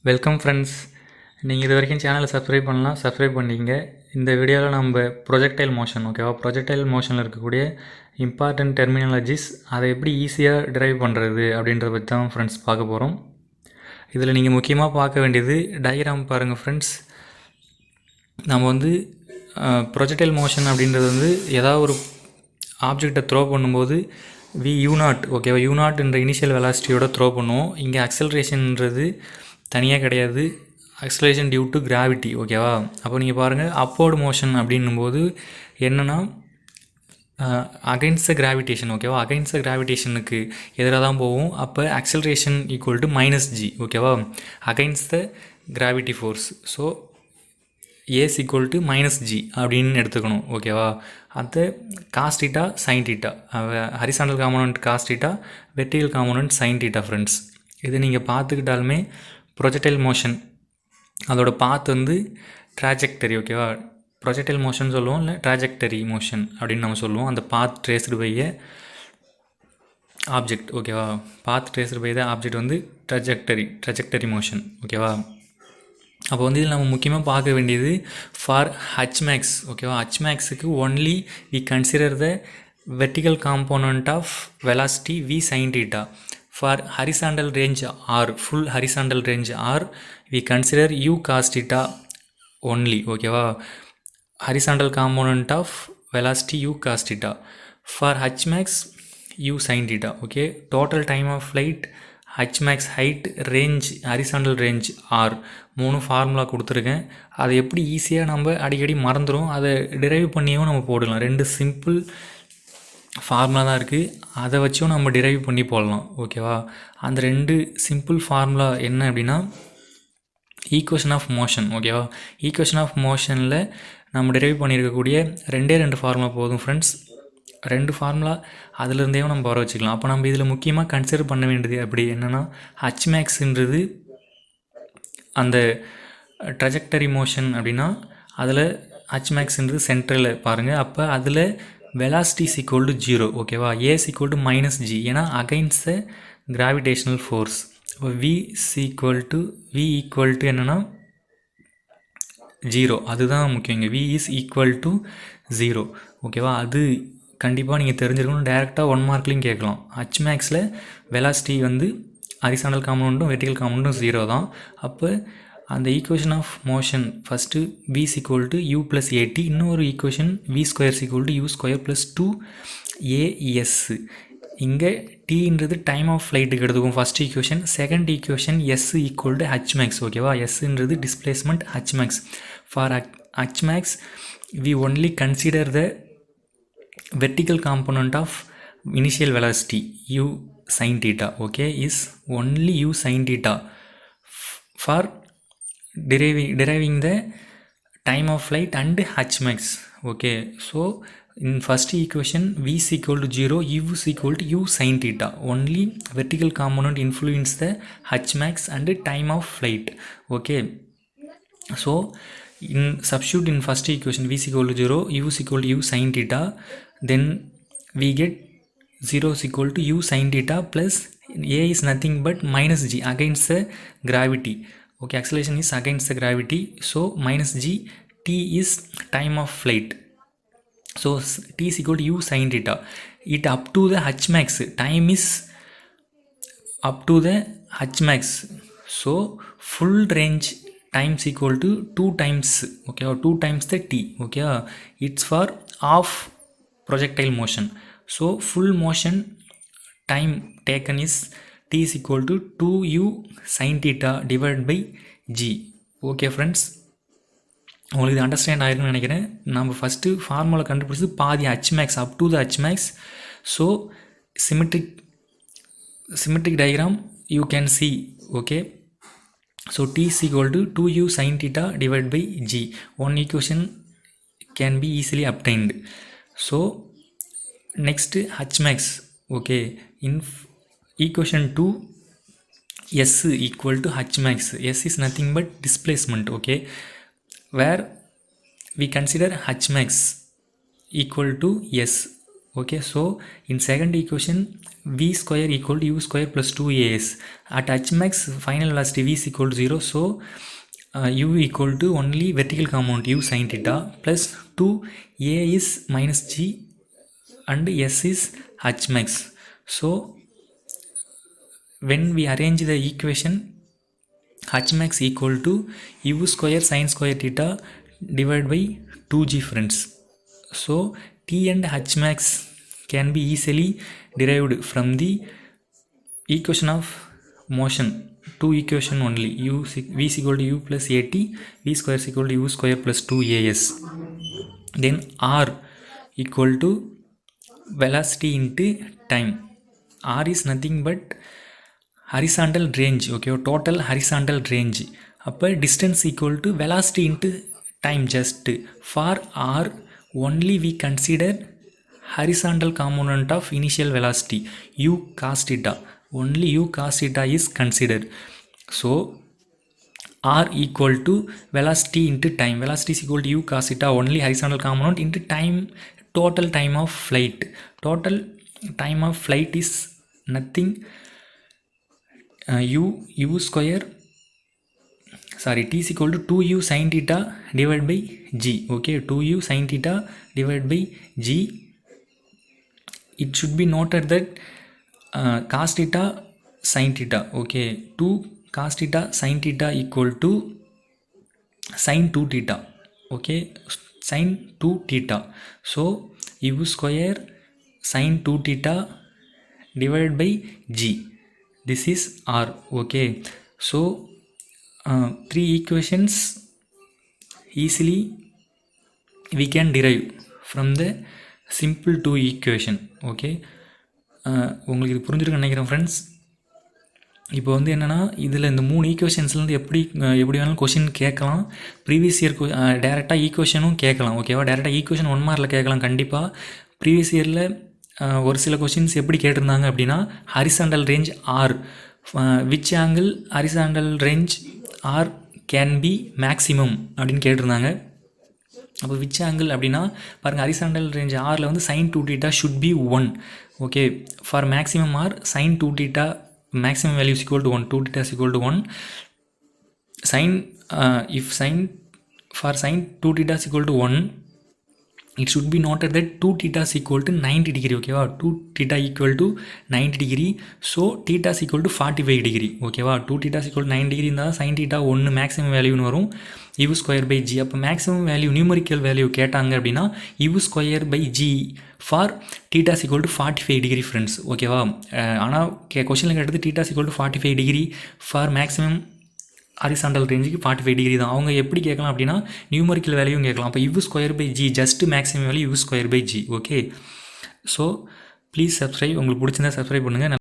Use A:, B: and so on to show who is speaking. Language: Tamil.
A: Welcome friends. நீங்கள் இது வரைக்கும் சேனலை சப்ஸ்கிரைப் பண்ணலாம், சப்ஸ்கிரைப் பண்ணிங்க. இந்த வீடியோவில் நம்ம ப்ரொஜெக்டைல் மோஷன் ஓகேவா, ப்ரொஜெக்டைல் மோஷனில் இருக்கக்கூடிய இம்பார்ட்டன்ட் டெர்மினாலஜிஸ் அதை எப்படி ஈஸியாக டிரைவ் பண்ணுறது அப்படின்றத பற்றி தான் ஃப்ரெண்ட்ஸ் பார்க்க போகிறோம். இதில் நீங்கள் முக்கியமாக பார்க்க வேண்டியது டயக்ராம் பாருங்கள் ஃப்ரெண்ட்ஸ். நம்ம வந்து ப்ரொஜெக்டைல் மோஷன் அப்படின்றது வந்து ஏதாவது ஒரு ஆப்ஜெக்டை த்ரோ பண்ணும்போது u0 ஓகேவா, u0 என்ற இனிஷியல் வெலாசிட்டியோட த்ரோ பண்ணுவோம். இங்கே அக்சலரேஷன்ன்றது தனியாக கிடையாது, அக்சலரேஷன் டியூ டு கிராவிட்டி ஓகேவா. அப்போ நீங்கள் பாருங்கள், அப்போர்டு மோஷன் அப்படின்னும்போது என்னென்னா அகைன்ஸ்ட் த கிராவிடேஷன் ஓகேவா, அகைன்ஸ்ட் த கிராவிடேஷனுக்கு எதிராக தான் போகும். அப்போ அக்சலரேஷன் ஈக்குவல் டு -g ஓகேவா, against the gravity force. So as equal to -g அப்படின்னு எடுத்துக்கணும் ஓகேவா. அது cos theta sine theta, horizontal component cos theta, vertical component sine theta friends. இது நீங்கள் பார்த்துக்கிட்டாலுமே ப்ரொஜெக்டைல் மோஷன் அதோட பாத் வந்து ட்ராஜெக்டரி ஓகேவா, ப்ரொஜெக்டைல் மோஷன் சொல்லுவோம், இல்லை ட்ராஜெக்டரி மோஷன் அப்படின்னு நம்ம சொல்லுவோம். அந்த பாத் ட்ரேஸ்டு பை ஆப்ஜெக்ட் ஓகேவா, பாத் ட்ரேஸ்டு பை த ஆப்ஜெக்ட் வந்து ட்ராஜெக்டரி மோஷன் ஓகேவா. அப்போ வந்து இதில் நம்ம முக்கியமாக பார்க்க வேண்டியது ஃபார் ஹச்மேக்ஸ் ஓகேவா. ஹச்மேக்ஸுக்கு only we consider the vertical component of velocity v sin theta. For horizontal range r, full horizontal range r, we consider u cos theta only ஓகேவா. horizontal component of velocity u cos theta. For hmax u sin theta okay. Total time of flight, hmax height, range, horizontal range r, 3 formula கொடுத்துருக்கேன். அதை எப்படி ஈஸியாக நம்ம அடிக்கடி மறந்துடும், அதை டிரைவ் பண்ணியும் நம்ம போடலாம். 2 சிம்பிள் ஃபார்முலா தான் இருக்குது, அதை வச்சும் நம்ம டிரைவ் பண்ணி போடலாம் ஓகேவா. அந்த 2 சிம்பிள் ஃபார்முலா என்ன அப்படின்னா ஈக்குவேஷன் ஆஃப் மோஷன் ஓகேவா. ஈக்குவேஷன் ஆஃப் மோஷனில் நம்ம டிரைவ் பண்ணியிருக்கக்கூடிய 2 ஃபார்முலா போதும் ஃப்ரெண்ட்ஸ். 2 ஃபார்முலா அதிலிருந்தே நம்ம வர வச்சுக்கலாம். அப்போ நம்ம இதில் முக்கியமாக கன்சிடர் பண்ண வேண்டியது அப்படி என்னென்னா ஹச்மேக்ஸுன்றது அந்த ட்ரஜெக்டரி மோஷன் அப்படின்னா அதில் ஹச்மேக்ஸுன்றது சென்ட்ரலில் பாருங்கள். அப்போ அதில் velocity is equal to 0 ஓகேவா, a is equal to -g ஏன்னா against the gravitational force. அப்போ v equal to என்னன்னா 0, அதுதான் முக்கியம். v is equal to 0 ஓகேவா. அது கண்டிப்பாக நீங்கள் தெரிஞ்சிருக்கணும். டேரெக்டாக 1 மார்க்லையும் கேட்கலாம். ஹச்மேக்ஸில் வெலாசிட்டி வந்து ஹரிசாண்டல் காம்போனன்ட்டும் வெர்டிகல் காம்போனன்ட்டும் 0 தான். அப்போ அந்த equation of motion first v is equal to u plus at, இன்னொரு equation v square is equal to u square plus 2as. இங்கே tன்றது டைம் ஆஃப் ஃப்ளைட்டுக்கு எடுத்துக்கும் first equation. Second equation s equal to hmax ஓகேவா. sன்றது displacement hmax. For hmax we only consider the vertical component of initial velocity u sin theta okay, is only u sin theta for deriving the time of flight and hmax okay. So in first equation v is equal to 0, u is equal to u sin theta, only vertical component influence the hmax and time of flight okay. So in substitute in first equation v is equal to 0, u is equal to u sin theta, then we get 0 is equal to u sin theta plus a is nothing but -g against the gravity okay. Acceleration is against the gravity, so -g, t is time of flight, so t is equal to u sin theta. It up to the hmax, time is up to the hmax, so full range time is equal to 2 times okay, or 2 times the t okay. It's for half projectile motion, so full motion time taken is t is equal to 2u sin theta divided by g okay friends. உங்களுக்கு இது அண்டர்ஸ்டாண்ட் ஆயிருக்குன்னு நினைக்கிறேன். நம்ம ஃபஸ்ட்டு ஃபார்முலா கண்டுபிடிச்சது பாதி H max, up to the H max. So symmetric diagram you can see okay. So t is equal to 2u sin theta divided by g. One equation can be easily obtained. So next hmax okay, in equation 2 s equal to hmax, s is nothing but displacement okay, where we consider hmax equal to s Okay, so in second equation v square equal to u square plus 2as. At Hmax final velocity v is equal to 0, so u equal to only vertical component u sin theta plus 2a is minus g and s is Hmax. So when we arrange the equation, Hmax equal to u square sin square theta divided by 2g friends. So T and Hmax can be easily derived from the equation of motion, two equation only, v is equal to u plus at, v square is equal to u square plus 2as. Then r equal to velocity into time. R is nothing but horizontal range, okay, total horizontal range. அப்போ distance equal to velocity into time. Just for r only we consider horizontal component of initial velocity u cos theta, only u cos theta is considered. So r equal to velocity into time, velocity is equal to u cos theta only horizontal component into time, total time of flight. Total time of flight is nothing u square, sorry, t is equal to 2u sin theta divided by g. Okay, 2u sin theta divided by g. It should be noted that cos theta sin theta, okay, 2 cos theta sin theta equal to sin 2 theta, okay, sin 2 theta. So u square sin 2 theta divided by g, this is r. Okay, so three equations easily we can derive from the simple two equation. Okay, உங்களுக்கு இது புரிஞ்சிருக்குன்னு நினைக்கிறேன் ஃப்ரெண்ட்ஸ். இப்போ வந்து என்னென்னா இதில் இந்த 3 ஈக்குவேஷன்ஸ்லேருந்து எப்படி வேணாலும் கொஷின் கேட்கலாம். ப்ரீவியஸ் இயர் டேரெக்டாக ஈக்குவேஷனும் கேட்கலாம். ஓகேவா, டேரெக்டாக ஈக்குவேஷன் 1 மார்க்கில் கேட்கலாம் கண்டிப்பாக. ப்ரீவியஸ் இயரில் ஒரு சில கொஷின்ஸ் எப்படி கேட்டிருந்தாங்க அப்படின்னா, horizontal range R, which angle horizontal range R can be maximum அப்படின்னு கேட்டிருந்தாங்க. அப்போ விச் ஆங்கிள் அப்படின்னா பாருங்கள், ஹரிசாண்டல் ரேஞ்ச் ஆரில் வந்து sin 2 theta should be 1. Okay, for maximum R sin 2 theta maximum value is equal to 1, 2 theta is equal to 1. For sin 2 theta is equal to 1, it should be noted that 2 theta is equal to 90 degree. ஓகேவா, 2 theta equal to 90 degree. So theta is equal to 45 degree. ஓகேவா, 2 theta is equal to 90 degree இருந்தால் sin theta 1 மேக்ஸிமம் வேல்யூன்னு வரும், u ஸ்கொயர் பை ஜி. அப்போ மேக்ஸிமம் வேல்யூ நியூமரிக்கல் வேல்யூ கேட்டாங்க அப்படின்னா u square by g for theta is equal to 45 degree friends. ஓகேவா, ஆனால் கொஷனில் கேட்டது theta is equal to 45 degree for maximum horizontal ரேஞ்சுக்கு 45 டிகிரி தான். அவங்க எப்படி கேட்கலாம் அப்படின்னா நியூமரிக்கல் வேல்யூவும் கேட்கலாம். அப்போ u square by g just maximum value u square by g. Okay, so please subscribe. உங்களுக்கு பிடிச்சிருந்தா சப்ஸ்கிரைப் பண்ணுங்கள்.